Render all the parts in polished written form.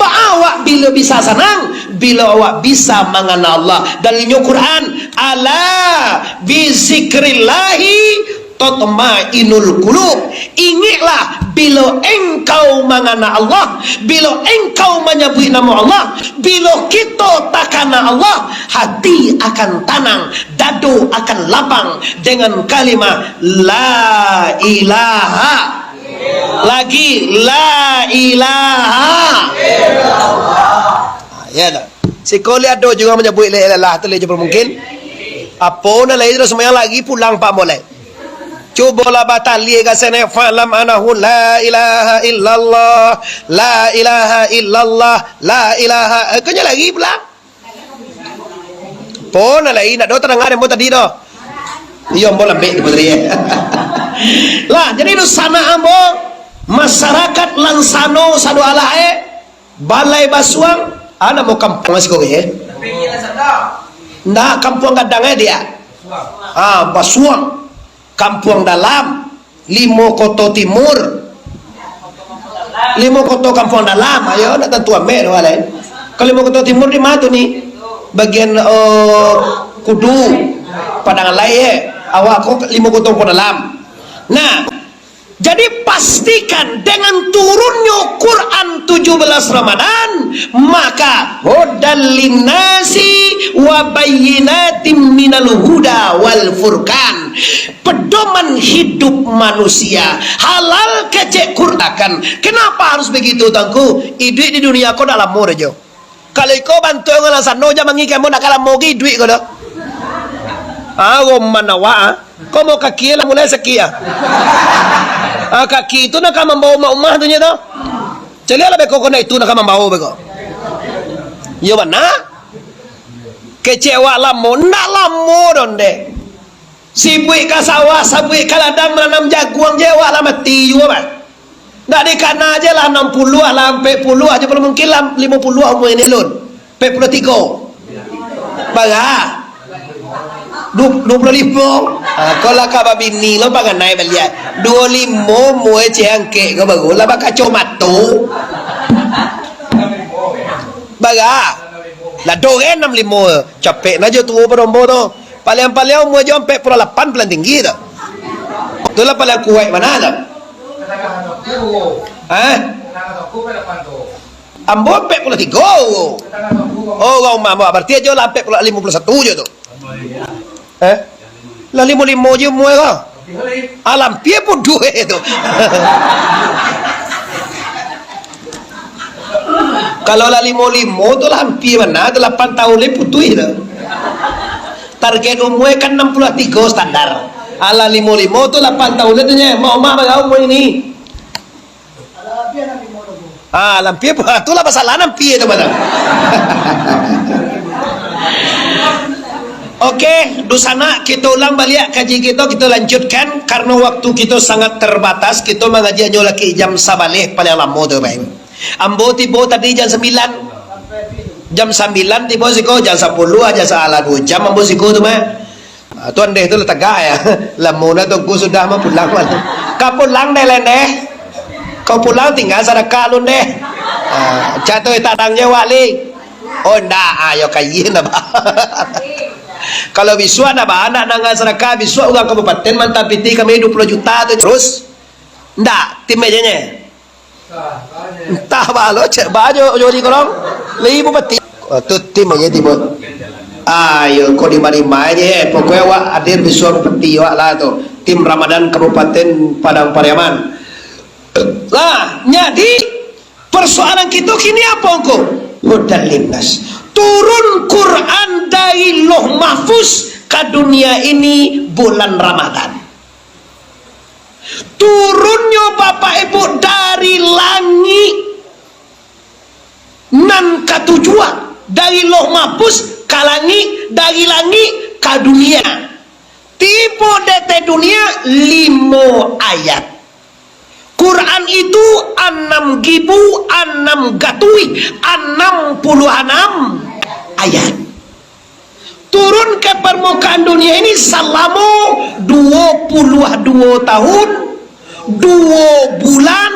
Awak bila bisa senang bila awak bisa mengenal Allah. Dalilnya Quran, ala bizikrillahi tatmainul qulub. Ingatlah bila engkau mengenal Allah, bila engkau menyebut nama Allah, bila kita takana Allah, hati akan tenang, dadu akan lapang dengan kalimat la ilaha, lagi la ilaha illallah. Ya dah. Sekali ada juga menyebut la ilaha illallah, tu lebih mungkin. Apa nak lagi terus semayang lagi pulang pak boleh. Cubalah batali ke sana, fa'lam anahu la ilaha illallah, la ilaha illallah, la ilaha. Kenya lagi pula. Pon lagi nak do terang ada mo tadi do. Iyo mo lembek di putri. Lah jadi do sana ambo masyarakat langsano sadu alae balai basuang ana mo kampung asiko ye. Nah kampung kadangnya dia. Basuang. Kampung dalam, Limo Koto Timur, Limo Koto Kampung Dalam. Ayo nak tentu amer wale. Kalau Limo Koto Timur di mana tu ni? Bagian Kudu, Padang Laya. Awak kok Limo Koto Kampung Dalam. Nah, jadi pastikan dengan turunnya Quran 17 Ramadan, maka hudal linnasi wa bayyinatim minal huda wal furqan, pedoman hidup manusia, halal kecek Quran. Kenapa harus begitu tangku? Duit di dunia kau dalam mur aja. Kalau kau bantu orang sana jangan mengikat mau nak kalah mogi duit kau dah. Mana wa? Kau mau kaki lah mulai sekian. Kaki itu nak membawa rumah tu nya tu. Celia lah beko kena itu nak membawa beko. Ya mana? Kecewa lamo, nak lamo donde. Sibuk ke sawah, sibuk ke ladang menanam jagung jewa lah mati juga bah. Dak dikana aja lah 60 lah 40 aja belum mungkin lah 50 umur ini lun. 43. Baga. 25. Kalau kau bini lo bagai naik beliat 25 muai cengkek kau bagus lah bakal comat tu baga lah doren 65 capek aja tu berombo tu paling-paling muai jom 48 paling tinggi tu tu lah paling kuat mana tu ambo 43 orang mama berarti aja lah 51 je tu lah 55 je muai kau alam pia pun duit tu. Kalau lah 55 tu lah hampir mana 8 tahun lebih putih tu. Target umur kan 63 standar. Ala 55 tu 8 tahun lebih tu nya. Mau mak bagaimana umur ini? Lampir pun tu lah pasal lampir tu mana. Okey, di sana kita ulang balik kaji kita lanjutkan karena waktu kita sangat terbatas. Kita mengaji hanya lagi jam sabalih paling lama tu baik. Ambo tiba tadi jam 9. Jam 9 tiba siko jam 10 aja salah 2 jam ambo siko tu mah. Tuan deh tu tegak ya. Lamuna tu ku sudah mau pulang mana. Kau pulang deh lendeh. Kau pulang tinggal sedekah lun deh. Jatuh tadangnya wali. Oh ndak ayo kayin apa. Kalau biswa ada anak nangga sedekah biswa orang kabupaten mantap piti kami 20 juta tu terus ndak tim mejanya entah balo cek baju jodi korong 5 peti tu tim aja tiba ayo kau di mana aja pokoknya wak hadir biswa peti wak lah tu tim Ramadan Kabupaten Padang Pariaman lah jadi persoalan kita kini apa engkau hudal linnas turun Quran dari Lauh Mahfuz ke dunia ini bulan Ramadan. Turunnya Bapak Ibu dari langit nan ketujuan dari Lauh Mahfuz ke langit, dari langit ke dunia. Tipe DT dunia 5 ayat. Quran itu 6.000 gatui 66 ayat turun ke permukaan dunia ini selama 22 tahun 2 bulan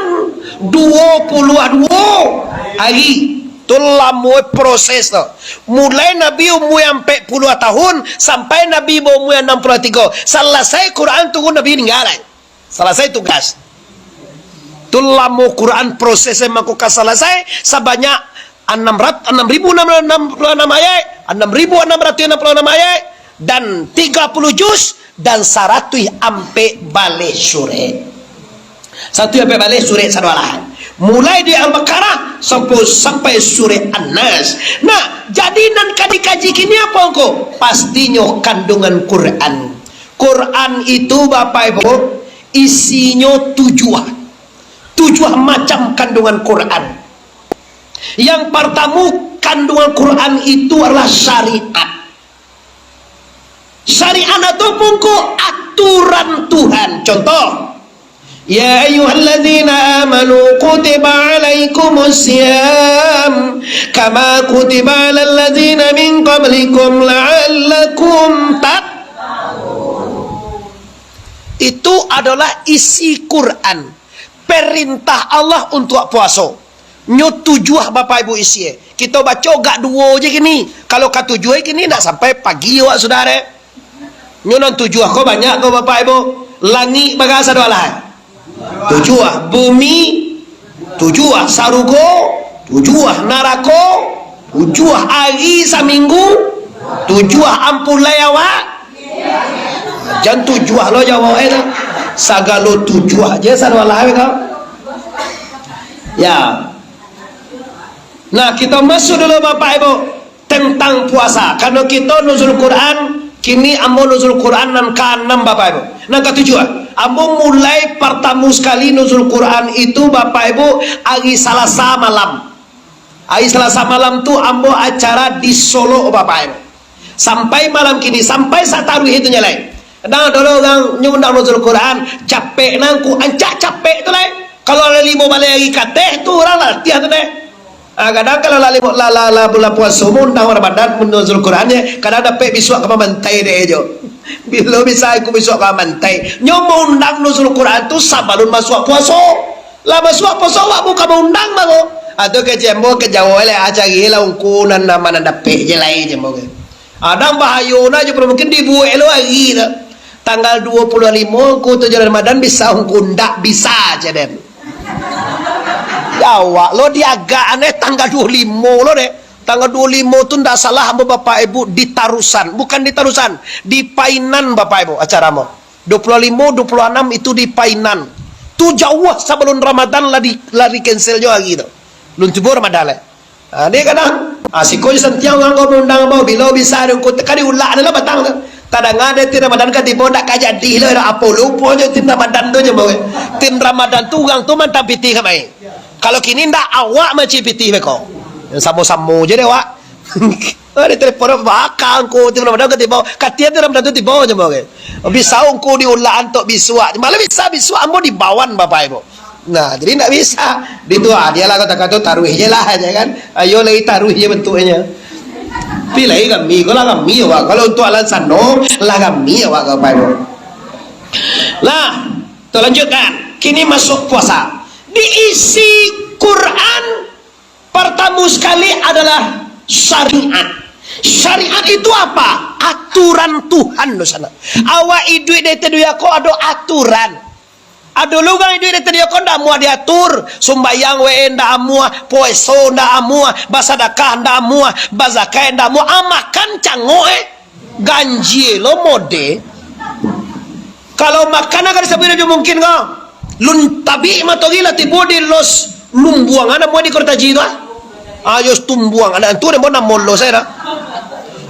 22 hari. Itulah mulai proses tu. Mulai Nabi umur 40 tahun sampai Nabi umur 63. Selesai Quran turun Nabi meninggal. Selesai tugas. Itulah mau Quran proses yang makuka selesai sebanyak 666 ayat, 6.666 ayat dan 30 juz dan 100 ampe balik surah. 1 ampe balik surah sadwalahan. Mulai di Al-Baqarah sampai surah An-Nas. Nah, jadi nan kaji kini apa engkau? Pastinya kandungan Quran. Quran itu Bapak Ibu isinya 7 macam kandungan Quran. Yang pertama kandungan Quran itu adalah syariat. Syariat itu pungku aturan Tuhan. Contoh, ya ayyuhalladzina amanu kutiba alaikumus syiyam kama kutiba alal ladzina min qablikum la'allakum tattaqun. Itu adalah isi Quran. Perintah Allah untuk puasa. Nyo 7 Bapak Ibu isi. Kita baca gak 2 je gini. Kalau kat 7 gini nak sampai pagi wak saudara. Nyo nan 7 kau banyak kau Bapak Ibu. Langit bagasa dua lah. 7 bumi, 7 sarugo, 7 narako, 7 hari seminggu, 7 ampulai awak. Jangan 7 lo jawab itu. Sagalo 7 aja sadwala kau. Ya. Nah, kita masuk dulu Bapak Ibu tentang puasa. Karena kita nuzul Quran, kini ambo nuzul Quran nan ke-6 Bapak Ibu. Nan ke-7. Ambo mulai pertama sekali nuzul Quran itu Bapak Ibu hari Selasa malam. Hari Selasa malam tu ambo acara di Solo Bapak Ibu. Sampai malam kini, sampai saat taruh itu nyalai. Nah, dulu orang nyundang nuzul Quran, capek nangku, ancak capek tu lah. Kalau ada 5 balik lagi kateh tu orang latihan tu deh. Kadang kalau la bulan puasa undang Ramadan nuzul Qurannya, kadang dapat besok ke mantai deh jo. Bila bisa aku besok ke mantai. Nyomo undang nuzul Quran tu sabalun masuk puasa. Lah masuk puasa wak buka undang mago. Atau ke jembo ke Jawa le aja gila ungkunan nama dapat je lain jembo ke. Ada bahayona je mungkin dibuat lo lagi dah. Tanggal 25 ku 7 Ramadan bisa ndak bisa aja den. Jawa lo diagak aneh tanggal 25 lo deh. Tanggal 25 tu ndak salah hamba Bapak Ibu di Tarusan, bukan di Tarusan, di Painan Bapak Ibu acaramu. 25 26 itu di Painan. Tu jauh sebelum Ramadan lari cancelnya lagi tu. Belum tiba Ramadan le. Dia kadang asiko sentiang nganggo undang mau bila bisa ko kali ulah adalah batang tu. Kadang ada tim Ramadan kan tiba nak kajadi lo ada apa lupa je tim Ramadan tu je bawa. Tim Ramadan tu orang tu mantap pitih kamai. Kalau kini ndak awak macam pitih beko. Samo-samo je deh wak. Ada telepon bakal ko tim Ramadan kan tiba. Katia tim Ramadan tu tiba je bawa. Bisa ko diulah untuk bisuak. Malah bisa bisuak ambo di bawan Bapak Ibu. Nah, jadi ndak bisa. Itu dia lah kata-kata taruh je lah aja kan. Ayo lagi taruh je bentuknya. Pilih kami, kalau untuk alasan no, lah kami awak Bapak Ibu. Lah, kita lanjutkan. Kini masuk puasa. Diisi Quran pertama sekali adalah syariat. Syariat itu apa? Aturan Tuhan di sana. Awak hidup di dunia kau ada aturan. Ada lugang hidup di dunia kau ndak mau diatur. Sumbayang ndak mua, puasa ndak mua, basadakah ndak mua, bazakai ndak mua, makan cangoe, ganji lo mode. Kalau makan akan sebenarnya mungkin kau. Lun tabi matogila tibo di los lumbuang ada mau di kota Ji tu ayo tumbuang ada tu mau namolo saya dah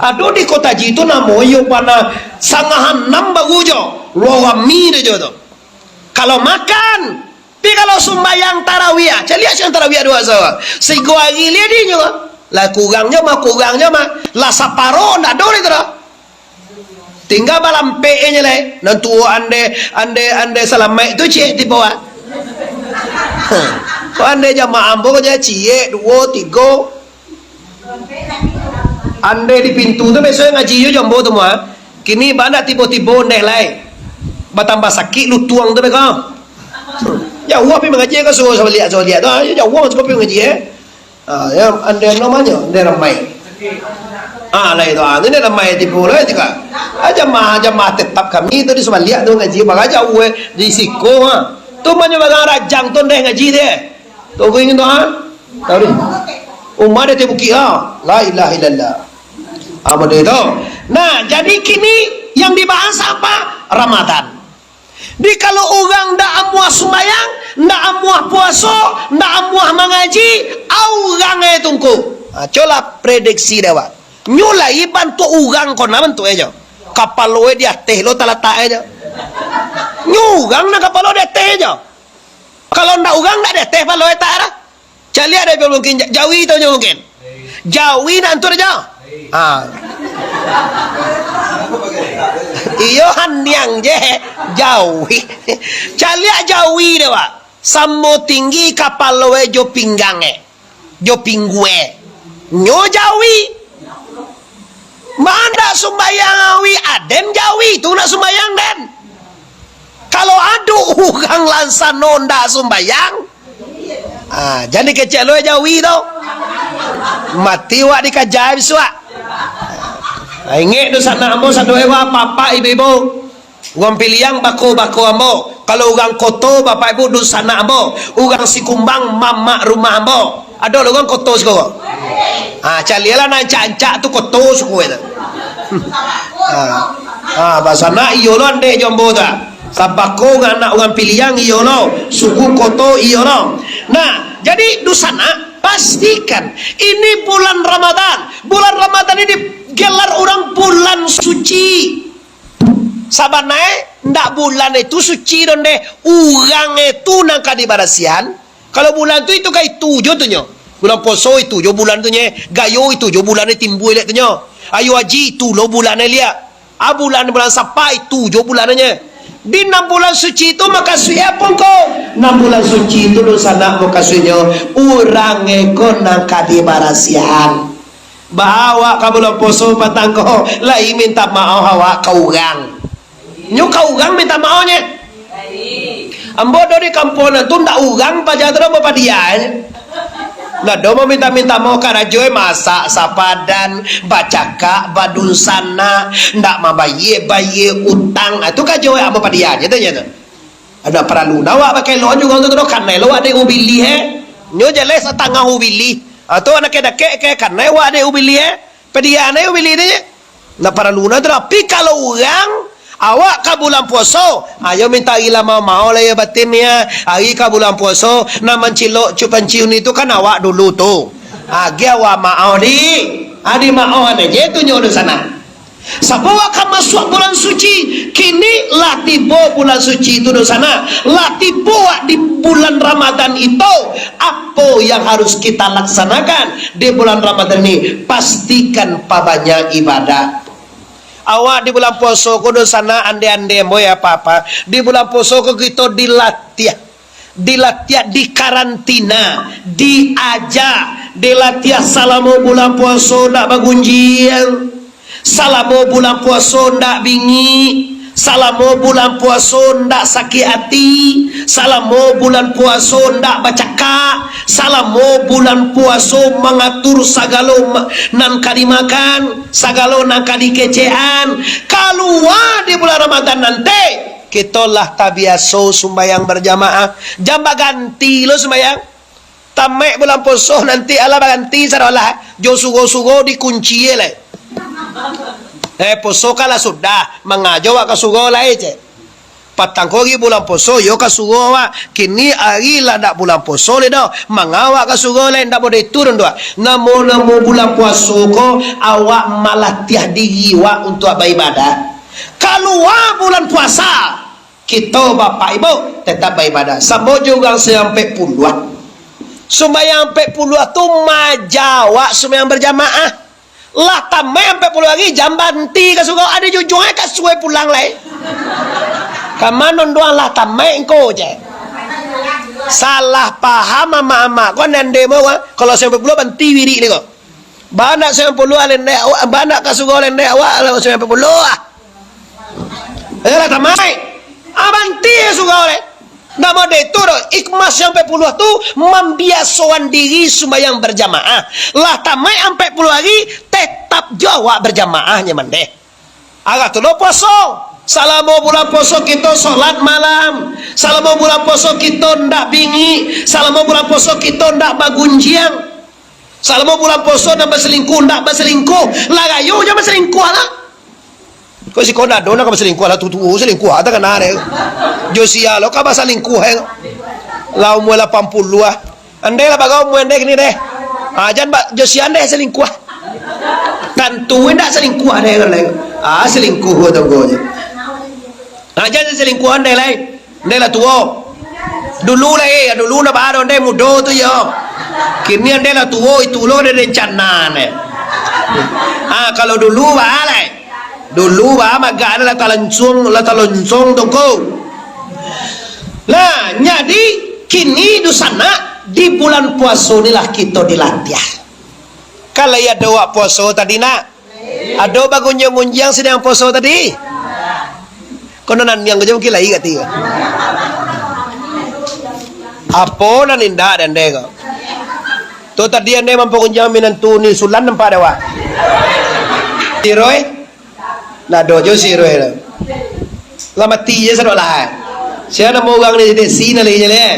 aduh di kota Ji tu namo yo pana sangahan nambah ujo logami de jodoh kalau makan tapi kalau sumbayang tarawih celiak yang tarawih dua sawa segua gili dia juga lah kurangnya mah lah saparo ndak dole tu dah tinggal balam PE nya lah nanti ande salamai itu cik di bawah kok ande jamaah ambo aja cie 2 3 ande di pintu tu besok ngaji yo jambo tu mah kini banda tiba-tiba ndeh lai batambah sakit lu tuang tu beka ya uap pi mengaji ka so lihat tu ya uap cukup pi mengaji Ya anda namanya anda ramai. Lah itu ini ramai tipu lah itu kan. Jamaah tetap kami itu di Somalia tu ngaji bagai jauh di Siko tu mana bagai rajang tu deh ngaji deh. Tu kau ingin tu tahu ni. Umat dia tipu kia. La ilaha illallah. Apa dia tu? Nah, jadi kini yang dibahas apa? Ramadan. Di kalau orang ndak amuah sembahyang, ndak amuah puasa, ndak amuah mengaji, orang itu tungku. Coba prediksi dia pak. Nyulai bantu orang kau nak bantu aja. Kapal lo di atas lo terletak aja. Nyugang nak kapal lo di atas aja. Kalau ndak orang ndak di atas kapal lo tak ada. Cari ada yang mungkin Jawi tu mungkin. Jawi nak antur aja. Iyo hanyang je Jawi. Cari Jawi dia pak. Samo tinggi kapal lo jo pinggang jo pinggue. Nyo Jawi. Mana sumbayang awi aden Jawi tu nak sumbayang den. Kalau adu orang lansan nonda sumbayang. Jadi kecil lo Jawi tu. Mati wak dikajai biswa. Ingat tu sana ambo satu ewa papa ibu-ibu. Orang piliang bako-bako ambo. Kalau orang koto bapak ibu du sana ambo. Orang sikumbang mama rumah ambo. Ada orang koto sekolah. Calialah nak cancak tu koto sekolah itu. Bahasa nak iyo lo ande jombo tak. Sabako anak orang piliang iyo lo. Suku koto iyo lo. Nah, jadi du sana pastikan ini bulan Ramadan. Bulan Ramadan ini gelar orang bulan suci. Sabanai ndak bulan itu suci donde orang itu nang kadibarasian. Kalau bulan itu kai 7 tu nyo. Bulan poso itu jo bulan tu nye. Gayo itu jo bulan ni timbul lek tu nyo. Ayu haji itu lo bulan ni liat. Bulan sapa itu jo bulan nya. Di 6 bulan suci itu maka suya pun ko. 6 bulan suci itu do sana maka sunyo urang eko nang kadibarasian. Bahawa ka bulan poso patangko lai minta maaf hawa ka urang. Nyo ka urang minta maafnya. Ambo do di kampung tu ndak urang pajatro apa dia. Nah, do minta mau karajoy masak sapadan bacaka badun sana ndak mabaye utang itu kajoy apa padia gitu nya tuh. Ada perlu nawa pakai lo juga untuk kan lo ada ubili nyo jelas setengah ubili atau anak ke kan wa ada ubili padia ana ubili dia. Nah perlu na tapi kalau orang awak ka bulan puasa ayo minta ila mau lah ya batinnya hari ka bulan puasa na mencilok cupan ciun itu kan awak dulu tu dia awak mau adi mau aja tu nyodo sana sabawa ka masuk bulan suci kini lah tiba bulan suci itu do sana lah tiba di bulan Ramadan itu apa yang harus kita laksanakan di bulan Ramadan ini pastikan banyak ibadah. Awak di bulan puasa ko do sana ande-ande boy apa-apa. Di bulan puasa ko kita dilatih, di karantina, dilatih salamu bulan puasa ndak bagunjian, salamu bulan puasa ndak bingi, salamu bulan puasa ndak sakit hati, salamu bulan puasa ndak bacaka, salamu bulan puasa mengatur sagalo nan kadi makan, sagalo nan kadi kecean. Keluar di bulan Ramadan nanti kita lah tabiaso sumbayang berjamaah, jamba ganti lo sumbayang. Tamek bulan puasa nanti ala ganti saralah jo sugo-sugo dikunci le. Poso kala sudah mengajo ka sugo la eje. Patangko gi bulan poso yo ka sugo wa kini ari la dak bulan poso le do mangawa ka sugo le ndak boleh turun do. Namo bulan puasa ko awak malatih diri wa untuk beribadah. Kalau bulan puasa kita bapak ibu tetap beribadah. Sambo juga sampai puluhan. Sembahyang 40 tu majawa sembahyang berjamaah. Lah tamai 40 lagi jambanti ka sugo ada jujungnya ka suwe pulang lai. Kamanon doang lah tamai engko je. Salah paham mama-mama. Kau nende mau kalau 90 banti wiri ni kau. Banak 90 alende awak banak ka sugo alende awak 90 ah. Lah tamai. Abanti sugo le. Nama dia itu ikmas yang 40 tu membiasakan diri sembahyang berjamaah. Lah tamai 40 hari tetap jawab berjamaahnya mendeh. Agak tu lo puasa. Selama bulan puasa kita solat malam. Selama bulan puasa kita ndak bingi. Selama bulan puasa kita ndak bagunjiang. Selama bulan puasa ndak berselingkuh, ndak berselingkuh. Lah gayo je berselingkuh lah. Kau si kau nak dona kau berselingkuh lah tu selingkuh ada kan ada. Josia lo kau berselingkuh he. Lau mu 80 ah. Andai lah bagau mu andai gini deh. Jangan bak Josia andai selingkuh. Tentu ndak selingkuh ada kan lagi. Selingkuh tu kau je. Jangan selingkuh andai lah. Andai lah tua. Dulu lah dulu na baru andai muda tu yo. Kini andai lah tua itu lo ada rencana ne. Kalau dulu balai. Dulu maga ada la talancung toko. Lah jadi kini di sana di bulan puasa ni lah kita dilatih. Kalau ya doa puasa tadi nak, ada bagunjang-gunjang sedang puasa tadi. Kono nan yang kerja mungkin lagi kati. Apa nan indah dan dega. Tu tadi ande mampukunjang minantu ni sulan nampak dewa. Tiroi. Lah dojo siro lah. Lah mati je sano lah. Siapa nama orang ni Desi na lagi je le.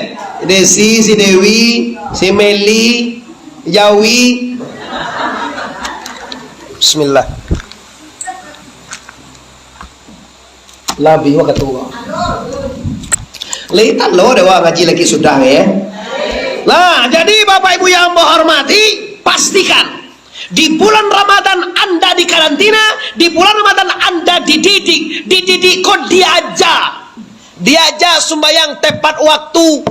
Desi, si Dewi, si Meli, Jawi. Bismillah. Labi wa ketua. Letak lo dewa ngaji lagi sudah ya. Lah jadi Bapak Ibu yang menghormati, pastikan di bulan Ramadan Anda di karantina, di bulan Ramadan Anda dididik kok diajar sembahyang tepat waktu,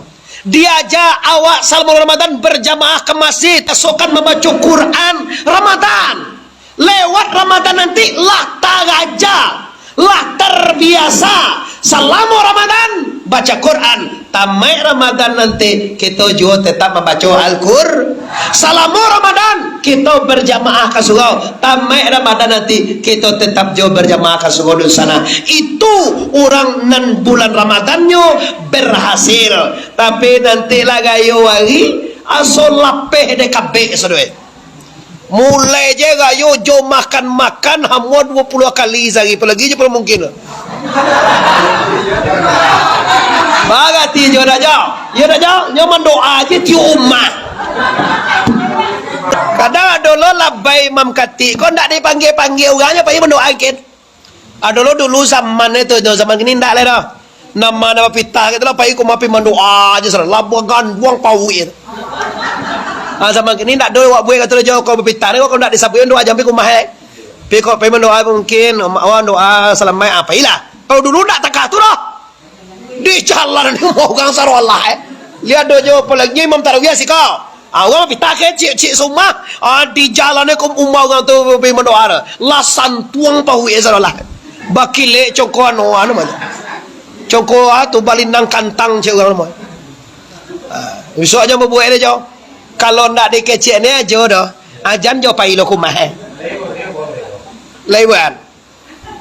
diajar awak selama Ramadan berjamaah ke masjid, esokan membaca Quran Ramadan. Lewat Ramadan nanti lah taraja, lah terbiasa selama Ramadan baca Quran. Tamai Ramadan nanti kita juga tetap membaca Al-Qur'an. Selama Ramadan kita berjamaah ke surau. Tamai Ramadan nanti kita tetap juga berjamaah ke surau di sana. Itu orang nan bulan Ramadannya berhasil. Tapi nanti lagi hari asal lapeh de kabeh saudara. Mulai je gayo jo makan hamwa 20 kali sehari. Apalagi je belum mungkin. Bagati jo dah jauh. Ya dah jauh, nyaman doa je tiu ummah. Kadang ada lo labai Imam Khatib, kau ndak dipanggil orangnya pergi mendoakan. Ada lo dulu zaman itu, zaman kini ndak lah dah. Nama pita kita lah pergi kau mapi mendoa aja salah. Labuan buang pawit. Zaman kini ndak ada wak buat kata jauh kau berpita ni kau ndak disabuin doa jampi kau mahal. Pergi kau pergi mendoa mungkin awak doa selamai apa ilah. Kalau dulu ndak tak tu dah. Di jalan ni mau orang saru Allah lihat dojo apalagi Imam Tarawih sih kau awak pita ke cik semua di jalan ni kau umma orang tu pergi mendoa lah santuang pahu ya saru Allah bakile coko anu mana coko tu balinang kantang cik orang mana besok aja mau buat dia kalau nak dikecek ni aja dah ajan jo pai lo kumah lewat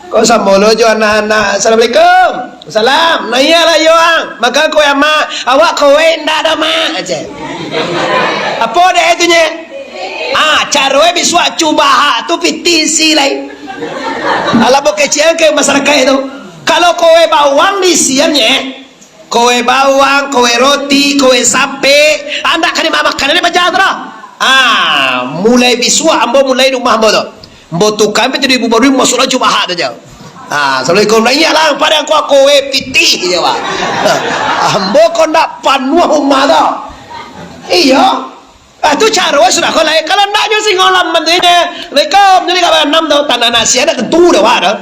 kau sama lo jo anak-anak. Assalamualaikum. Salam. Naya lah yo ang. Maka kau yang mak awak kau ndak ada mak aja. Apa dia itunya? Cara biswa cuba tu pitisi lai. Ala bo kecil ke masyarakat itu. Kalau kau bawang di siangnya, kau bawang, kau roti, kau sape, anda kan makan ini macam tu. Mulai biswa ambo mulai rumah ambo tu. Mbotukan betul ibu baru masuk lagi cuba hak aja. Assalamualaikum nanya lah pada aku pitih je wah. Ambo kau nak panuh rumah dah. Iya. Tu cara sudah kau lain. Kalau nak je singolam menteri. Assalamualaikum jadi kawan 6 tu tanah nasi ada tentu dah wah dah.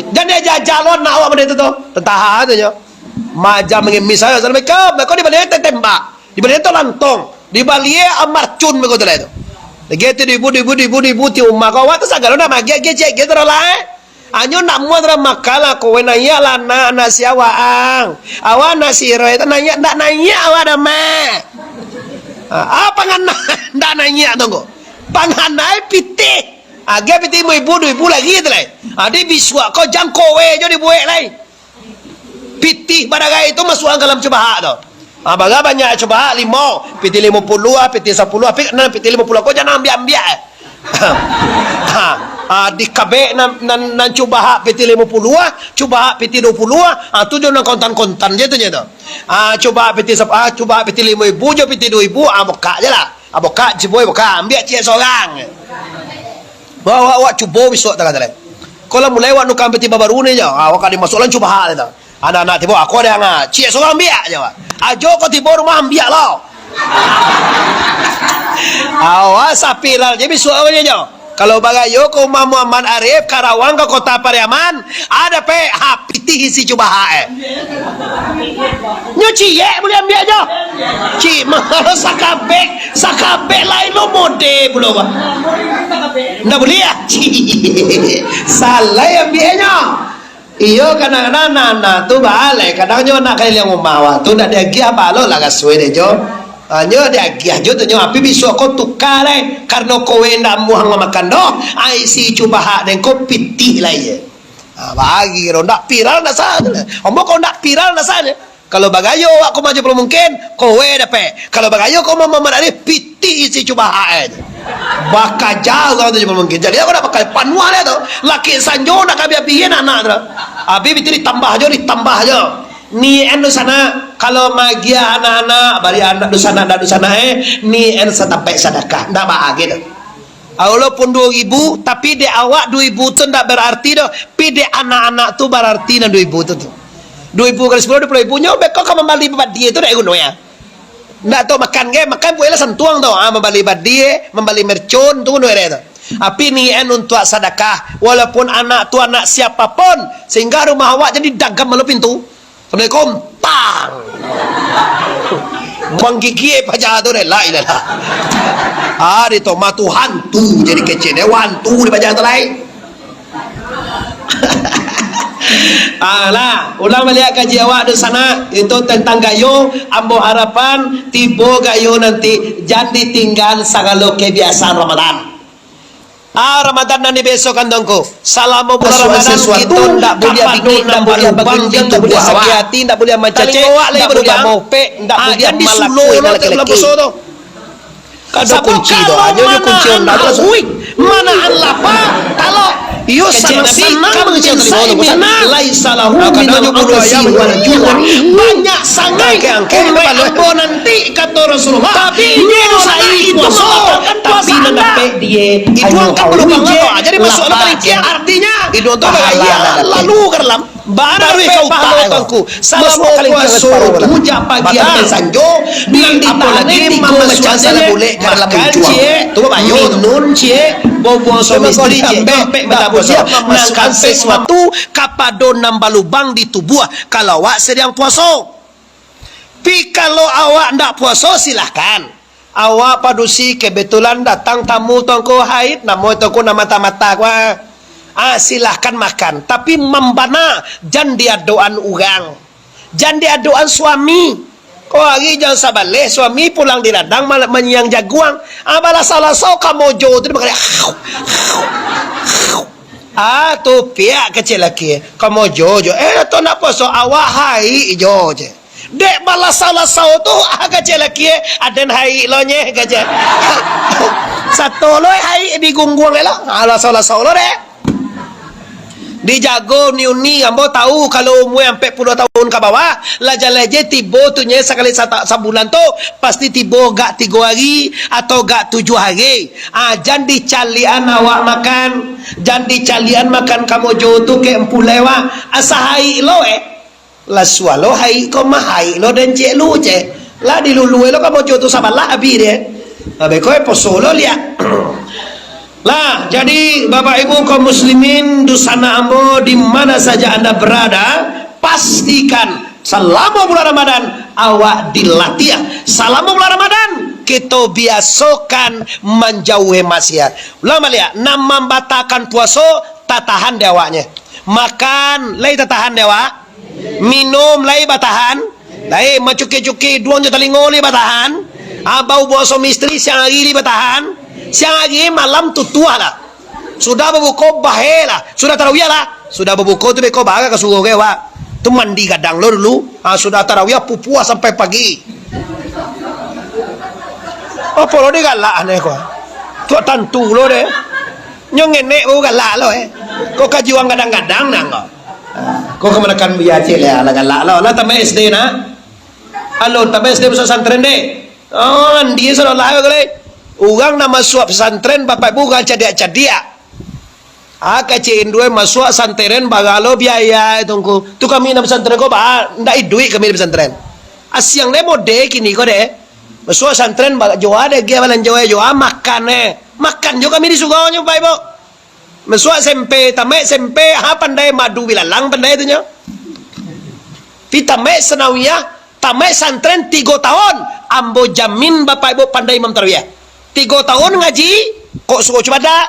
Dan dia jalan nak awak benda tu tentah tu je. Macam mengemis saya. Assalamualaikum. Kau di balik tembak. Di balik tu lantong. Di balik amarcun begitu lah itu. Gitu dibu ti umma kau tu sagalo na magia gece gitu lah. Anyo nak muat ra makala kowe nanya lah nasi awaang. Awa nasi roe itu nanya ndak nanya awa dah mah. Apa ngana ndak nanya tunggu. Panganai pitih. Age pitih ibu lagi tu lah. Adi biswa kau jang kowe jo dibuat lai. Pitih baragai itu masuk dalam cubahak tu. Baga banyak cubahak 5, pitih 50, pitih 10, pitih 50 kau jangan ambil. Di kabek nan cubahak pitih 50, cubahak pitih 20, tu jangan kontan-kontan je tu je tu. Cubahak pitih 10, cubahak pitih 5,000, je pitih 2,000, buka je lah. Buka ciboy buka, ambil cik seorang. Bawa cubo besok tak kata. Kalau mulai wak nukam peti baru ni je. Wak kali masuk lan cubahak tu. Anak-anak tiba aku ada yang cik seorang ambil je. Ajo kau tiba rumah ambil lah. Awas sapi lah. Jadi besok apa je. Kalau bagayo ke rumah Muhammad Arif Karawang ke kota Pariaman, ada pe pitih isi cubahak. Nyo cik boleh ambil aja. Cik mahal sakabek lain lo mode belum ba. Ndak boleh ya? Salah ambilnya. Iyo kadang-kadang anak tu balik, kadang nyo nak kali yang rumah tu nak dia gia balo lah kasui de jo. Nyo dia gia jo tu nyo api besok kau tukar lai karena kau ndak muang makan doh. Ai si cubahak den kau pitih lah ye. Bagi ro ndak viral dah sana. Ombo kau ndak viral dah sana. Kalau bagayo aku maju belum mungkin kowe dapat. Kalau bagayo kau mau ada piti isi cubahak aja. Bakal jauh kau tu belum mungkin. Jadi aku nak pakai panuan itu. Laki sanjo nak kami apiin anak tu. Abi itu ditambah aja. Ni endo sana kalau magia anak-anak bari anak dusana ni en sampai sedekah ndak bahagia tu. Walaupun 2,000 tapi di awak 2,000 tu ndak berarti dah. Pi di anak-anak tu berarti na 2,000 tu. 2,000 kali 10 20,000 nyo beko ka membali bad dia tu dak guno ya. Ndak tahu makan boleh sentuang tu. Membali bad dia, membali mercon tu guno tu. Api ni untuk sedekah walaupun anak tu anak siapapun sehingga rumah awak jadi dagam malu pintu. Assalamualaikum tang. Buang gigi paja tu deh la ilaha. Di toma tu hantu jadi kecil dia hantu di paja tu lain. Lah, ulang melihat kaji awak di sana itu tentang gayo. Ambo harapan tibo gayo nanti jadi tinggal sagalo kebiasaan Ramadan. Ramadan nanti besok kandangku. Selama bulan Ramadan kita ndak boleh bikin, ndak boleh bagian, ndak boleh sakit hati, ndak boleh mencecek, ndak boleh mope, ndak boleh malakui laki-laki. Kada kunci tu, hanya kunci ndak ada. Mana Allah pak? Kalau iyo senang mencintai mana laisa lahu minal amsi wal ju'a. Banyak sangat kalau nanti kata Rasulullah tapi dia sai puasa tapi nanti dia itu angkat belum banget jadi masuk dalam rincian artinya itu untuk gaya lalu kerlam barang kau pahalku selama puasa puja pagi sampai sanjo apalagi mama suasana boleh kerlam berjuang tu bayo nun cie bobo suami istri cie sampai metabolisme menangkan sesuatu kapadon nambah lubang di tubuh kalau awak sedang puasa. Tapi kalau awak ndak puasa silahkan. Awak padusi kebetulan datang tamu tongko haid namo tongko nama mata gua. Silahkan makan tapi membana jangan dia doan urang. Jangan dia doan suami. Kau lagi jangan sabaleh suami pulang di ladang malah menyang jaguang. Abala salah so kamojo tu makanya. Tu pihak kecil lagi. Kamojo jo. Tu nak puasa awak haid jo je. Dek balas salah sau tu kecil lagi ada hai lo nye gajah. Satu lo hai di gungguang lah. Ala salah sau lo dek. Dijago niuni ambo tahu kalau umur sampai 10 tahun ke bawah laja-laja tibo tu nye sekali sebulan tu pasti tibo gak 3 hari atau gak 7 hari. Jangan dicalian awak makan, jangan dicalian makan kamu jo tu ke empu lewa asahai lo la swalo hai ko mahai lo dan cek lu cek la di lulu lo kamu jo tu sabalah abi dia abe ko posolo liat. Lah, jadi Bapak Ibu kaum muslimin di sana ambo di mana saja Anda berada, pastikan selama bulan Ramadan awak dilatih. Selama bulan Ramadan kita biasakan menjauhi maksiat. Ulama lihat, nam membatalkan puasa tak tahan dewanya. Makan lay tak tahan dewa. Minum lay batahan. Lay mencuki-cuki 2 juta lingo lay batahan. Bau puasa misteri siang hari lay batahan. Siang hari malam tu tua lah. Sudah berbuka bahaya lah. Sudah tarawih lah. Sudah berbuka tu beko baga kasugo ke wa. Tu mandi kadang lo dulu. Sudah tarawih pupuah sampai pagi. Apa lo dia galak aneh kau? Kau tantu lo deh. Nyong enek kau galak lo Kau kajuang kadang-kadang nang kau. Kau kemenakan biar cile ala galak lo. Lah tambah SD na. Alo tambah SD masuk pesantren deh. Dia sudah layu kali. Orang nama masuk pesantren bapak ibu kan cadia-cadia. Kacin dua masuk pesantren bagalo biaya tunggu. Tu kami nama pesantren kau ndak duit kami di pesantren. Asyang le mode kini kau deh. Masuk pesantren baga joa deh dia balan joa makan makan juga kami di sugaunya bapak ibu. Masuk SMP tamek SMP pandai madu bilalang pandai tu nya. Tamek senawiyah tamek santren 3 tahun. Ambo jamin bapak ibu pandai imam tarawih. 3 tahun ngaji kok suka coba dak.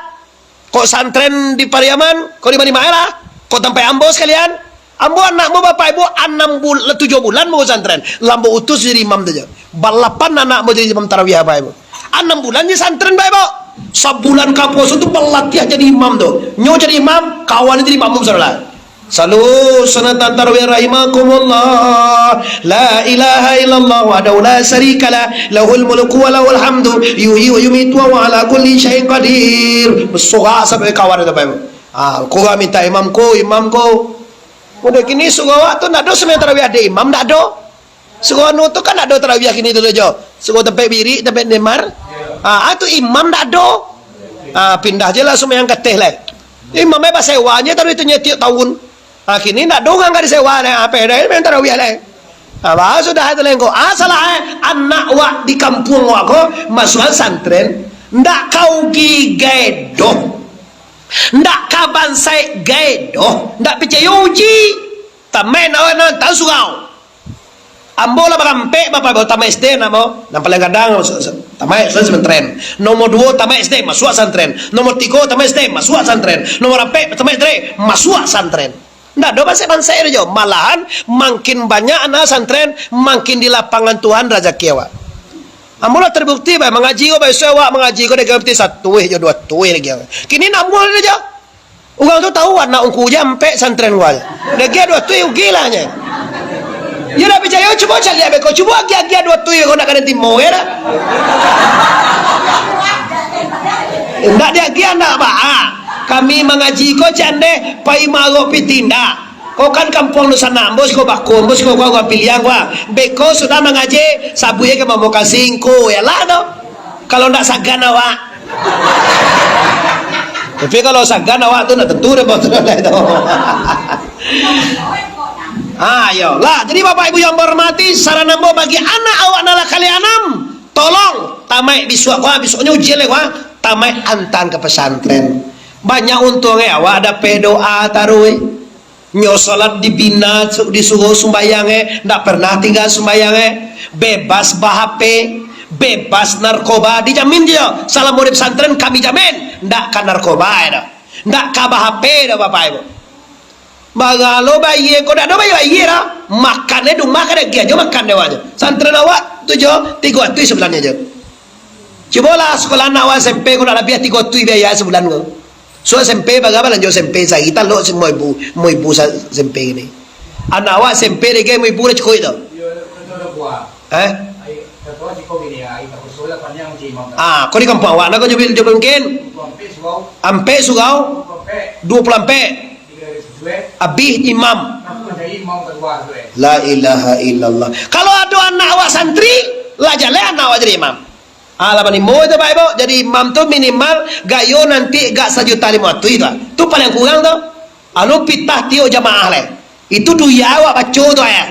Kok santren di Pariaman, kok di mana-mana lah. Kok sampai ambo sekalian. Ambo anakmu bapak ibu 7 bulan mau santren. Lambo utus jadi imam saja. Balapan anakmu jadi imam tarawih bapak ibu. 6 bulan jadi santren bapak ibu. Sebulan kampus itu pelatih jadi imam tuh. Nyo jadi imam, kawan jadi imam saudara. Salu sunatan tarawih rahimakumullah. La ilaha illallah wahdahu la syarikalah lahul mulku wa lahul hamdu yuhyi wa yumiitu wa ala kulli syai'in qadir. Suga sampai kawan itu Bapak Ibu. Kau minta imamku. Udah kini suga tu nak do semua tarawih ada imam nak do. Suga nu tu kan nak do tarawih kini tu jo. Suga tempat biri tempat nemar. Tu imam nak do. Pindah je lah semua yang keteh lah. Imamnya pas sewanya taruh itu tiap tahun. Kini nak dongang kan disewa apa dah main tarawih lah. Sudah itu lengko. Salah anak wak di kampung wak ko masuk santren ndak kau gigedo. Ndak kaban sai gedo. Ndak percaya uji. Tamen awan tahu sugau. Ambo lah bakampe bapak bawa tamat SD namo. Yang paling kadang tamat santren. Nomor 2 tamat SD masuk santren. Nomor 3 tamat SD masuk santren. Nomor 4 tamat SD masuk santren. Nggak ada bangsa aja. Malahan makin banyak anak santren, makin di lapangan Tuhan rezeki awak. Amulah terbukti bah mengaji kau besok awak mengaji kau dah ganti 1 je 2 lagi. Kini nak mul aja. Orang tu tahu anak ungku je sampai santren gua. Dah dia 2 gilanya. Ya dah percaya cuba cari abek kau cuba dia 2 kau nak kena timo ya dah. Ndak dia ndak bah. Kami mengaji kau cande pai mago pitinda. Kau kan kampung Nusa Nambos kau bakon bos kau pilihan gua. Beko sudah mengaji sabuye ke mau kasingku ya lah do. Kalau ndak sagan awak. Tapi kalau sagan awak tu nak tentu dah betul dah itu. Ayo lah. Jadi bapak ibu yang berhormati, saran ambo bagi anak awak nala kali anam. Tolong tamai bisuk gua bisuknya ujian gua tamai antan ke pesantren. Banyak untungnya awak ada pedoa taruh nyo salat dibina disuruh sembayangnya ndak pernah tinggal sembayangnya bebas bahape bebas narkoba dijamin dia salam murid pesantren kami jamin ndak kan narkoba dah ndak ka bahape dah bapak ibu bagalo bayi ko dak do bayi dah makannya du makan dia aja makan dia aja santren awak tu jo 3 tu sebulannya je cobalah sekolah awak SMP ko dak lebih 3 tu biaya sebulan ko. So SMP bagaimana lanjut SMP saya kita lo semua ibu SMP ini. Anak awak SMP deh mau ibu dah cukup itu. Kau di kampung awak nak kau jubil mungkin. Ampe sugau 20 ampe. Abih imam. La ilaha illallah. Kalau ada anak awak santri, lah jalan anak awak jadi imam. Alapan ini mau itu Pak Ibu. Jadi imam tu minimal gayo nanti gak 1.500.000 itu. Tu paling kurang tu. Anu pitah tio jamaah leh. Itu duya awak baca tu ya.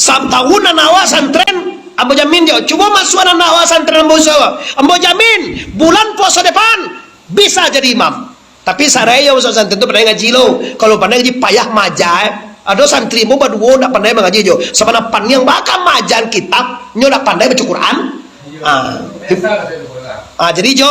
Tahun anak awak santren, ambo jamin dia. Cuba masuk anak awak santren ambo jawab. Ambo jamin bulan puasa depan bisa jadi imam. Tapi saraya masuk santren tu pandai ngaji lo. Kalau pandai ngaji payah majah. Ada santri mu berdua nak pandai mengaji jo. Sebenarnya pan yang bakal majan kitab, nyo nak pandai baca Quran. Jadi Jo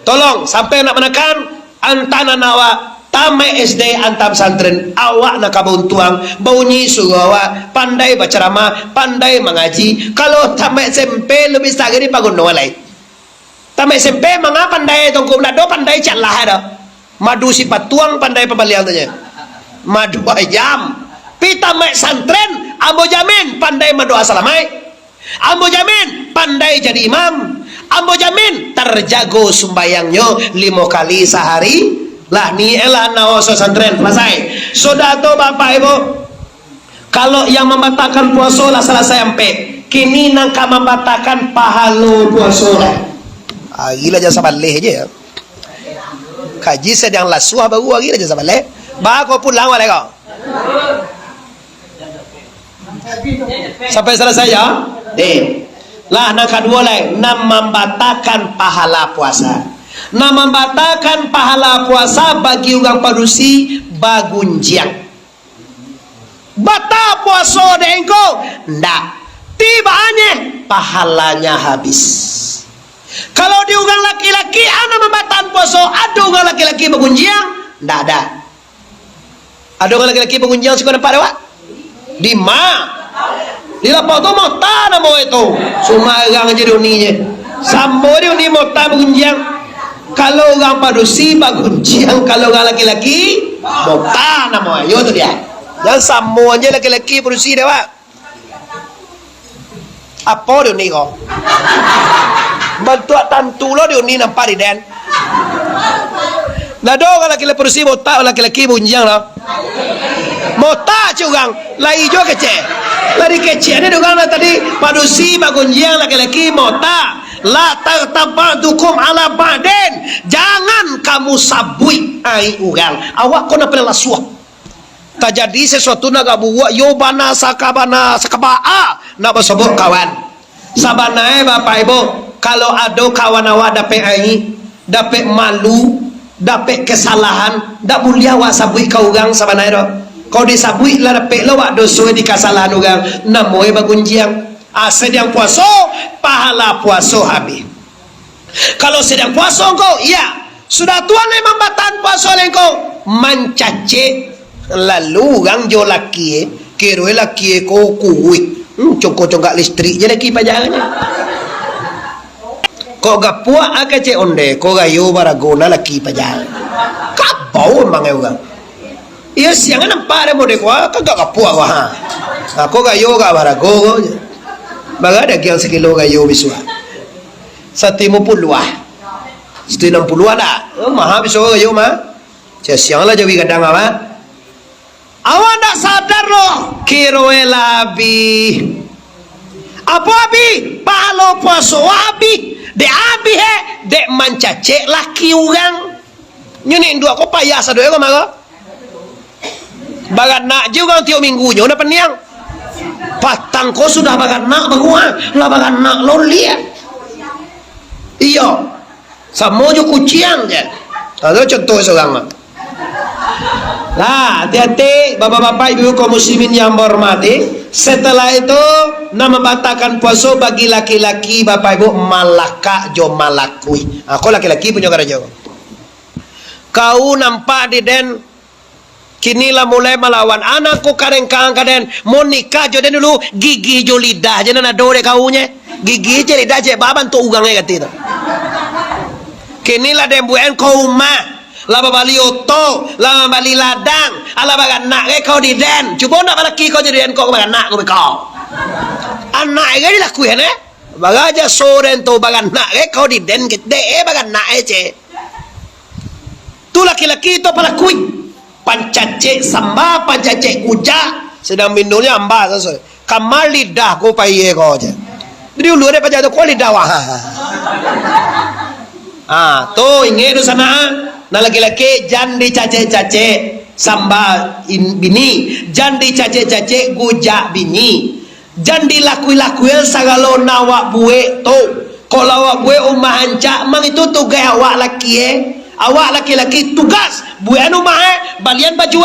tolong sampai nak menekan antana nawa tamai SD antam santren awak nak kabuntuang bunyi suruh awak pandai baca ceramah pandai mengaji. Kalau tamai SMP lebih sagari bangun doa lain tamai SMP mengapa pandai tongkol nado pandai calah ada madu sifat tuang pandai pembalian tanya madu ayam pita mek santren, ambo jamin pandai mendoa salamai, ambo jamin pandai jadi imam, ambo jamin terjago sembayangnya 5 kali sehari. Lah ni elah naoso santren selesai. Sudah tu bapak ibu, kalau yang membatalkan puasa lah selesai sampai kini nangka membatalkan pahala puasa lah. Gila jangan sabaleh je ya. Kaji sedang lasuah baru lagi aja sabaleh. Bah kau pulang wala kau. Sampai selesai ya. Lah nang kedua lain, nam membatalkan pahala puasa. Nam membatalkan pahala puasa bagi orang padusi bagunjiang. Batal puasa dengko, ndak. Tibanya pahalanya habis. Kalau di orang laki-laki anak membatalkan puasa, ada orang laki-laki bagunjiang, ndak ada. Ada orang laki-laki bagunjiang sih kau nampak lewat? Di mana? Di lapau tu mau tanah mau itu. Semua orang jadi uninya. Sambo dia uni mau tanah bagunjiang. Kalau orang padusi bagunjiang, kalau orang laki-laki mau tanah mau. Yo tu dia. Jangan sambo aja laki-laki padusi dia pak. Apa dia ni kau? Bantu tantu lo dia ni nampak di den. Lah dong laki-laki padusi mau tak laki-laki bagunjiang lo. Mau tak curang, lah hijau kecil. Lari kecil ni orang tadi padusi bagunjiang laki-laki mau tak. La tartabadukum ala baden. Jangan kamu sabui ai orang. Awak kau nak pernah lasuah. Tak jadi sesuatu nak buat yo bana sakabana sakabaa nak bersebut kawan. Sabanae bapak ibu, kalau ada kawan awak dapat ai, dapat malu, dapat kesalahan, dak mulia awak sabui kau orang sabanae dah. Kau disabui lah dapat lawak dosa di kesalahan orang. Namoy bagunjiang. Sedang puasa, pahala puasa habis. Kalau sedang puasa kau, ya sudah tuan memang batan puasa kau mencaci lalu orang jo laki, kira laki kau kuih, congkak listrik je laki pajangannya. Kau gapuak akan cek onde, kau gayu baragona laki pajang. Kapau memang orang. Iya siang nampak ada mode kau, kagak gapuak kau ha. Kau gayu gak barago. Baga ada yang sekilo gayo biswa. Satimu puluh. Satu 60 ada. Mahal biswa gayo mah. Siang lah jawi kadang apa? Awak tak sadar loh. Kiroe labi. Apa abi? Palo puasa abi. Dek abi he. Dek mancacek laki orang. Nyunik dua kau payah satu kau mah. Baga nak juga tiap minggu nyo na peniang. Patang kau sudah bagan nak bagua, lah bagan nak lolia. Iya, sama je kuciang je. Ada contoh seorang mah. Lah, hati-hati bapak-bapak ibu kaum muslimin yang berhormati. Setelah itu nama batalkan puasa bagi laki-laki bapak ibu malaka jo malakui. Aku laki-laki punya kerja. Kau nampak di den. Kinilah mulai melawan anakku kadang kaden mau nikah jodoh dulu gigi jo lidah jangan ada dore kaunya gigi je lidah je baban tu ugangnya kata itu. Kinilah dembuen kau mah laba bali oto laba bali ladang ala bagan nak kau di den cuba nak laki kau jadi den kau bagan nak kau anak ke dilakuin bagaja soren tu bagan nak kau di den gede bagan nak je tu laki-laki tu pelakui pancacek samba pancacek kuja sedang minumnya amba sesuai kamar lidah ko paye ko je jadi ulu ada pancacek ko lidah wah tu ingat tu sana na laki-laki jangan dicacek-cacek samba bini jangan dicacek-cacek kuja bini jangan dilakui-lakuin sagalo nawak buek tu kalau awak buek umah hancak mang itu tugas awak laki awak laki-laki tugas buat rumah balian baju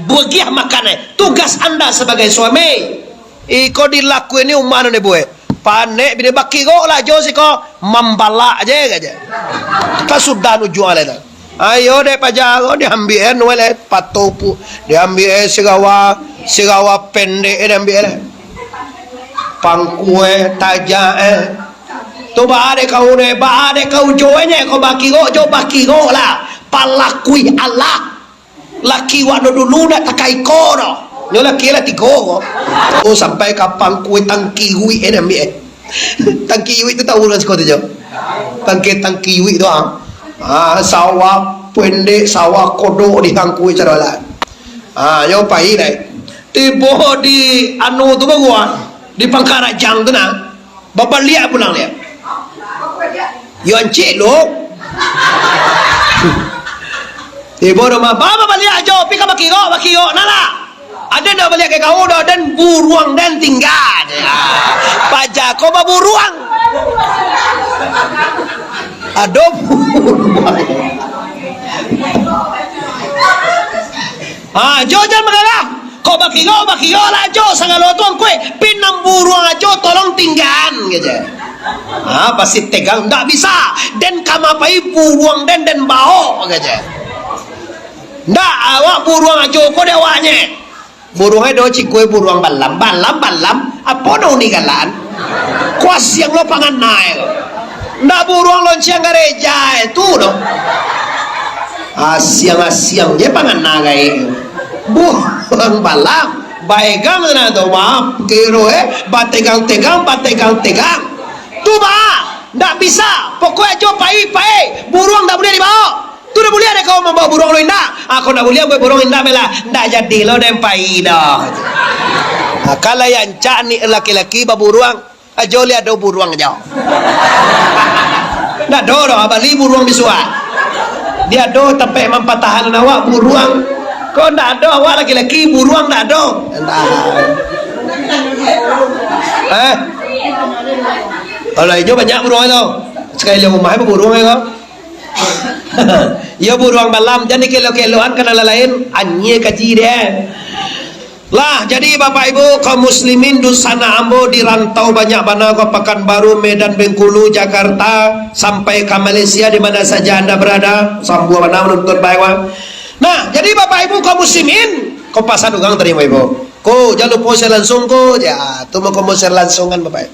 bugiah makan tugas anda sebagai suami iko dilakuin ini umah ni buat panek bila baki kau lah jauh si kau membalak aja aja kan sudah nujual itu ayo deh pajak kau diambil nuel patopu diambil segawa pendek diambil pangkue tajak tu baade kau ne baade kau joenya kau baki go lah palakui Allah laki wa dulu dah takai kono nyo laki lah 3 ko. Oh sampai kapang kue tangkiwi ambil tangkiwi itu tahu kan sekolah tu tangkiwi tu sawah pendek sawah kodok di hangkui cara lah nyo pai dai tiba di anu tu bagua di Pangkarajang tu nah bapak lihat pulang dia yo encik lo tiba rumah bapak lihat jo pi ka bakio nala ada dah balik ke kau dah dan buruang dan tinggal pajak kau buruang aduh jo jangan mengalah kau bakio lah jo sangalo tuang kue pinam buruang ajo tolong tinggal gitu pasti tegang tak bisa dan kamapai buruang dan bau gitu ndak awak buruang ajo kau dewanya buruangnya do cikue buruang balam apa no ni galan kuas yang lo pangan naik ndak buruang lonciang gereja itu do siang je pangan nagai buruang balam baegang na do maaf kiro bategang tu ba ndak bisa pokoknya jo pai buruang ndak boleh dibawa tu dah boleh ada kau membawa burung lo indah aku nak boleh buat burung indah bela ndak jadi lo dan pai dah kalau yang cak ni laki-laki baburuang ajo lihat do buruang aja ndak do abali buruang bisua dia do tapi mempatahan awak buruang kau ndak do awak laki-laki buruang ndak do kalau hijau banyak buruang itu sekali lagi rumah buruang itu ya buruang balam jadi kelo-keloan kena lain anye kaji dia lah. Jadi bapak ibu kaum muslimin di sana ambo dirantau banyak mana ke Pekanbaru, Medan, Bengkulu, Jakarta sampai ke Malaysia di mana saja anda berada sambuh mana menonton bayang. Nah jadi bapak ibu kaum muslimin kau pasan ugang terima ibu ko jangan lupa share langsung ko ya tu mau kamu share langsungan bapak.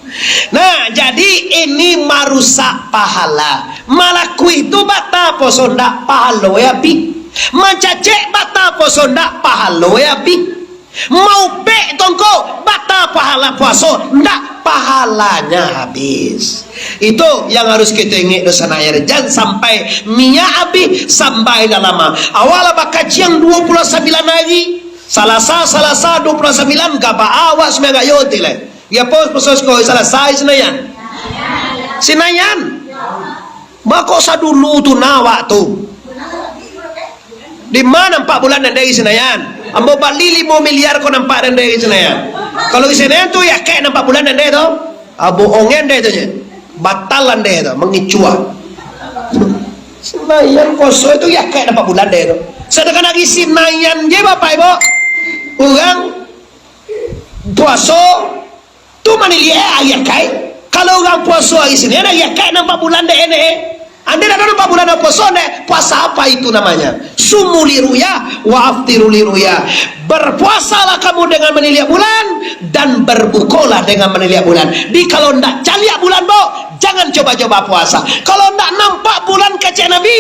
Nah jadi ini marusak pahala malaku itu bata poso ndak pahalo ya pi macacek bata poso ndak pahalo ya pi mau pe tongko bata pahala puaso ndak pahalanya habis. Itu yang harus kita ingat dosa air jangan sampai minyak habis sampai lama awal bakajian 29 hari Salasa 29 gaba awas mega yote le. Ya pos ko salasa Sinayan. Mako sa dulu tu nawa tu. Di mana 4 bulan dan dari Senayan? Ambo bali 5 miliar ko nampak dan dari Senayan. Kalau di Senayan tu ya kayak 4 bulan dan dari tu. Bohongan deh tu je. Batalan deh tu mengicua. Senayan poso itu ya kayak 4 bulan deh tu. Sedangkan lagi Senayan je Bapak Ibu. Orang puasa tu manilia ayat kai. Kalau orang puasa di sini ada ayat kai 4 bulan deh ini. Anda dah 4 bulan puasa deh. Puasa apa itu namanya? Sumu liruya wa aftiru liruya. Berpuasalah kamu dengan menilihat bulan dan berbukalah dengan menilihat bulan. Di kalau ndak caliak bulan bo, jangan coba-coba puasa. Kalau ndak nampak bulan kecil Nabi,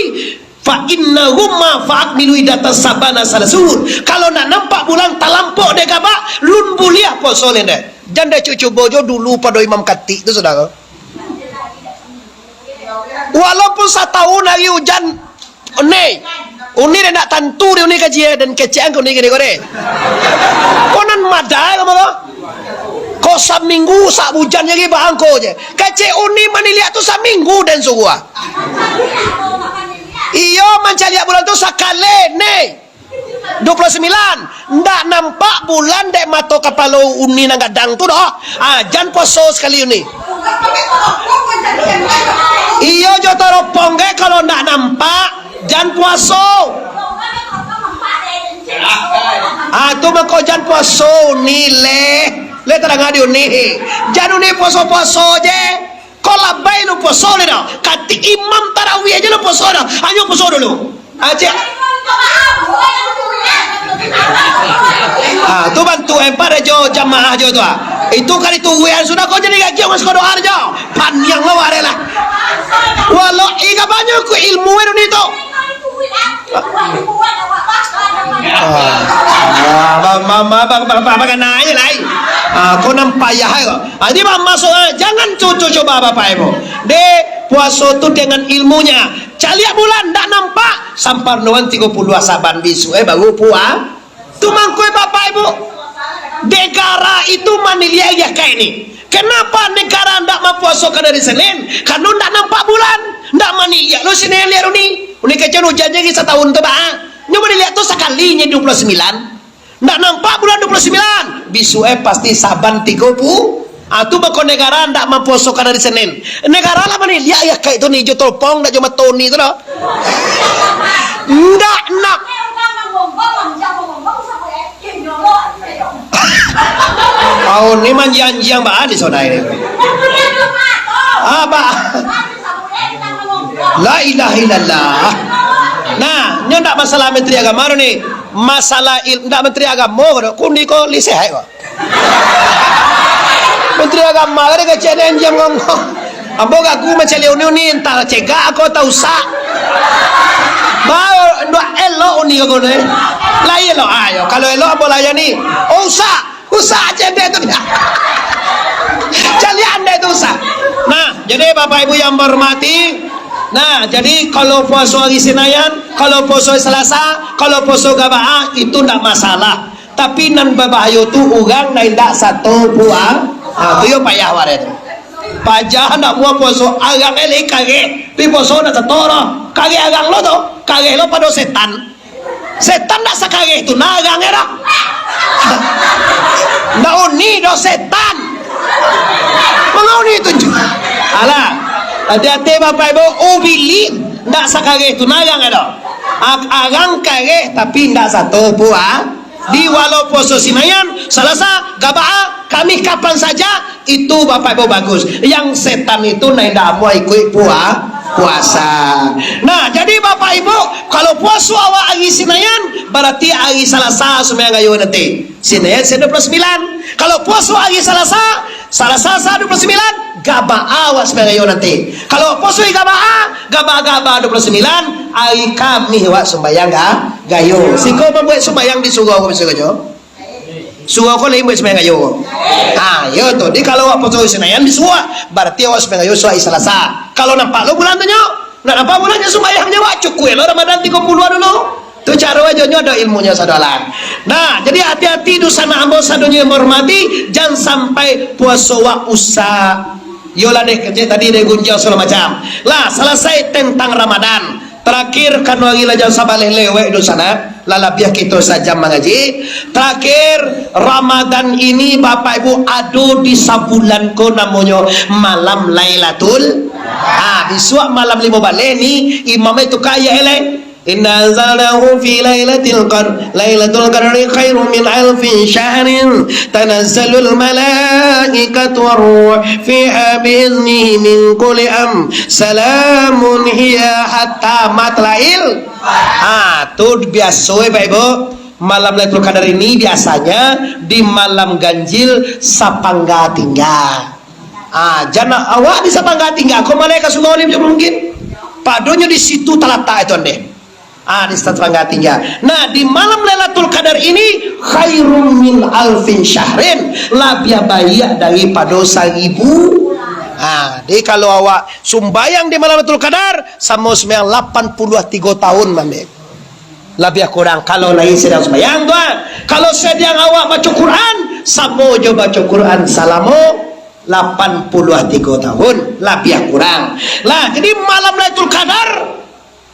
fa innahumma fa'akmilu idata sabana salasur. Kalau nak nampak bulan talampok dek apa lun buliah puasa lende. Janda cucu bojo dulu pada Imam Katik itu saudara. Walaupun 1 tahun hari hujan uni dia nak tantu dia uni kaji dan kecian uni gini kore. Konan madai kamu lo. Kau seminggu sak hujan lagi bangko je. Kecik uni mani lihat tu seminggu dan sungguh. Iyo mencari bulan tu sakale nih 29 ndak nampak bulan dek mato kapalo uni nang gadang tu doh jangan poso sekali uni iyo joto ropong ke kalau ndak nampak jangan puaso tu mako jangan puaso uni le terang adi uni jangan uni poso-poso je. Kau labai lu poso le dah. Kati imam tarawih aja lu poso dah. Ayo poso dulu. Aja. Tu bantu empar jo jamaah jo tu. Itu kali tu wian sudah kau jadi gaji mas kau doa aja. Panjang lo are lah. Walau iga banyak ku ilmu itu. Bapak kena aja lah. Kau nampak ya kok. Jadi masuk jangan cucu coba bapak ibu. De puasa tu dengan ilmunya. Caliak bulan tak nampak sampai nuan 30 Saban bisu baru puas. Tu mangkui bapak ibu. Negara itu manilia ya kayak ini. Kenapa negara ndak mempuasakan dari Senin? Karena ndak nampak bulan, ndak manilia. Lo Senin lihat ni. Uni kecil hujannya setahun tu bah. Nyoba dilihat tu sekalinya 29. Ndak nampak bulan 29 bisu pasti Saban 30. Tu bako negara ndak mempuasakan dari Senin. Negara lah mana lihat ya kayak itu nih jo tolpong ndak cuma Tony tu loh. Ndak nak. Ni manjang-jang bah di sana ini. Apa? La ilaha illallah. Nah, nyo ndak masalah menteri agama ni. Masalah ndak menteri agama kundi ko liseh kok. Menteri agama ada keceden jam ngomong. Ambo aku macam leuni entar cegak aku tahu sak. Mau ndak elok uni ko ne. Lain lo ayo kalau elok apa layani? Usah cedek tu. Cali anda itu usah. Nah, jadi Bapak Ibu yang berhormati, nah, jadi kalau puasa hari Senayan, kalau puasa Selasa, kalau puasa Gabaah itu tidak masalah. Tapi nan berbahaya tu orang tidak satu buang. Itu yo payah waret. Pajah nak buat puasa agang elek kage, pi puasa nak setoro. Kage agang lo tu, kage lo pada setan. Setan tak sakage itu, nah agang era. Nak uni do setan. Mengauni itu. Alah, hati-hati Bapak Ibu, ubili ndak sakage itu nagang ada. Agang kage tapi ndak satu buah. Di walau puasa Senayan, Selasa, Gabaah, kami kapan saja itu Bapak Ibu bagus. Yang setan itu ndak mau ikut puasa. Nah, jadi Bapak Ibu, kalau puasa awak hari Senayan, berarti hari Selasa semua ngayu nanti. Senayan 29. Kalau puasa hari Selasa 29, Gabaah awak semua ngayu nanti. Kalau puasa Gabaah 29, hari kami awak sembahyang gayo. Siko membuat sembahyang di surau apa saja? Surau kau lain buat sembahyang gayo. Yo tu. Di kalau awak puasa Senayan di surau, berarti awak sembahyang gayo hari Selasa. Kalau nampak lo bulan tu nyo, nak nampak bulannya sembahyangnya awak cukup lo Ramadan 30 dulu. Tu cara wajahnya ada ilmunya saudara. Nah, jadi hati-hati tu sana ambo sadonya menghormati, jangan sampai puasa wa usah. Yolah deh kerja tadi deh gunjau segala macam. Lah, selesai tentang Ramadan. Terakhir kan wagi lah jangan sabar lewek di sana. Lalabiah kita saja mengaji. Terakhir Ramadan ini Bapak Ibu adu di sabulan ko namanya malam Lailatul. Besok malam 5 balik ni imam itu kaya elek. Inna anzalnahu fi lailatul qadr. Lailatul qadri khairum min alfi syahrin. Tanazzalul malaikatu war-ruh fiha biiznihi min kulli salamun hiya hatta matla'il. Tu biasa Bapak Ibu. Malam Lailatul Qadar ini biasanya di malam ganjil sapangga tinggal. Jangan awak di sapangga tinggal. Kau malaikat semua juga mungkin. Padonya di situ talata itu ande. Di sapangga tinggal. Nah, di malam Lailatul Qadar ini khairum min alfin syahrin. Lebih baik daripada 1000. Jadi kalau awak sumbayang di malam Lailatul Qadar sama sembahyang 83 tahun mame. Lebih kurang kalau lain sedang sembahyang tuan. Kalau sedang awak baca Quran, sama je baca Quran selama 83 tahun lebih kurang. Lah, jadi malam Lailatul Qadar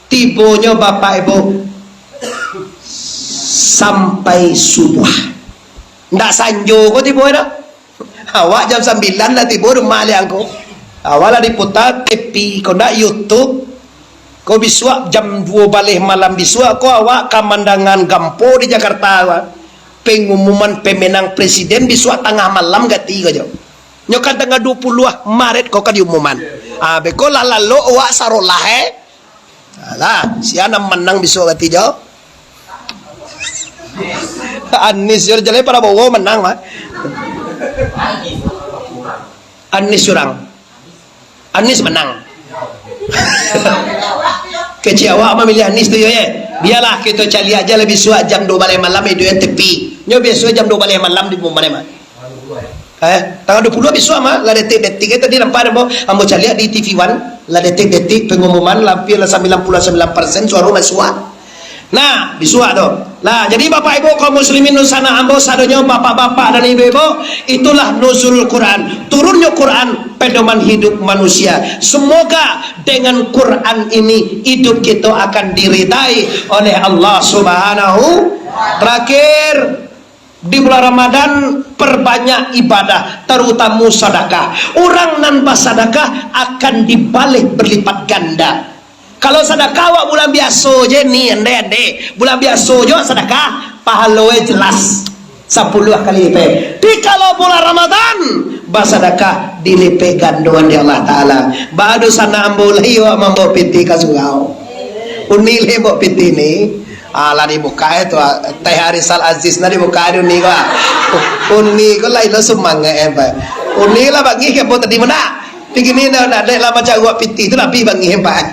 tibanya Bapak Ibu sampai subuh. Ndak sanjo kau tiba dah. Awak jam 9 lah tiba rumah liang kau. Awak lah diputar TV kau nak YouTube. Kau biswa jam 2 balik malam biswa kau awak kamandangan Gampo di Jakarta awak. Pengumuman pemenang presiden biswa tengah malam gati kau jauh. Nyokan tengah 20 Maret kau kan diumuman. Beko lalu awak sarolah Alah, siapa menang besok gati jauh? Anis jauh jalan para bawa menang mah. Anis curang. Anis menang. Kecil awak memilih Anis tu ya. Biarlah kita cari aja lebih suat jam 2 balik malam itu yang tepi. Nyo biasa jam 2 balik malam di mana mah. Tanggal 20 besok mah lah detik-detik itu di nampak ambo cari di TV One lah detik-detik pengumuman lampir lah 99% suara masuk. Nah, bisua tu. Nah, jadi Bapak Ibu kaum muslimin nusana ambo sadonya bapak-bapak dan ibu-ibu, itulah nuzul Quran. Turunnya Quran pedoman hidup manusia. Semoga dengan Quran ini hidup kita akan diridai oleh Allah Subhanahu. Terakhir, di bulan Ramadan perbanyak ibadah, terutama sedekah. Orang nan bersedekah akan dibalik berlipat ganda. Kalau sedekah wak bulan biasa je ni ande bulan biasa je sedekah pahalanya jelas 10 kali lipat. Tapi kalau bulan Ramadan bersedekah dilipat ganduan di Allah Taala. Badu sana ambo layo mambo piti kasugao. Unile mo piti ni. Ala di buka itu Teh Harisal Aziz na di buka itu ni ko. Uni ko lai lo sumanga ba. Uni la bagi ke po tadi mana? Begini dah lah macam gua piti itu tapi bagi hebat.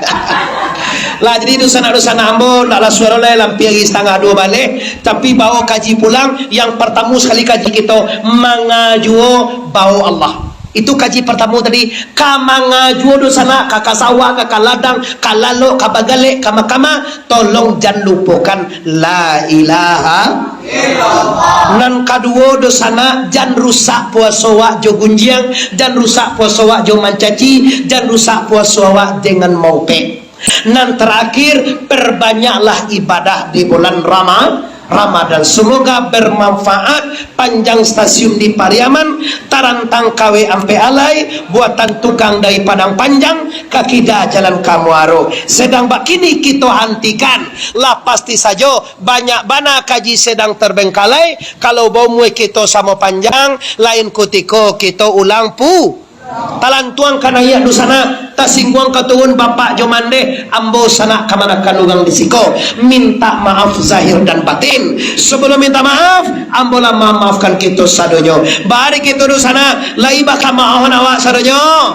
Lah jadi dosa-dosa ambo nak lah suara lai lampi lagi setengah 2 balik, tapi bawa kaji pulang yang pertama sekali kaji kita mengajuo bau Allah. Itu kaji pertama tadi, ka mangajuo dosana ka kasawa ka ladang ka lalo ka bagale ka makama, tolong jangan lupakan la ilaha illallah. Nan kadua dosana jangan rusak puasa wak jo gunjiang, jangan rusak puasa wak jo mancaci, jangan rusak puasa wak dengan maupe. Nan terakhir, perbanyaklah ibadah di bulan Ramadan. Semoga bermanfaat. Panjang stasiun di Pariaman, tarantang kawe ampe alai, buatan tukang dari Padang Panjang, kakidah jalan Kamuaro. Sedang bakini kita hentikan. Lah pasti saja banyak bana kaji sedang terbengkalai. Kalau bawa kita sama panjang, lain kutiko kita ulang pu. Talantuang kanaya du sana tasingguang katuun bapak jomande ambo sana kamana kanugang disiko minta maaf zahir dan batin. Sebelum minta maaf ambo lah maafkan kita sadonyo bari kita du sana lai baka maafan awak sadonyo.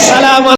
Assalamualaikum.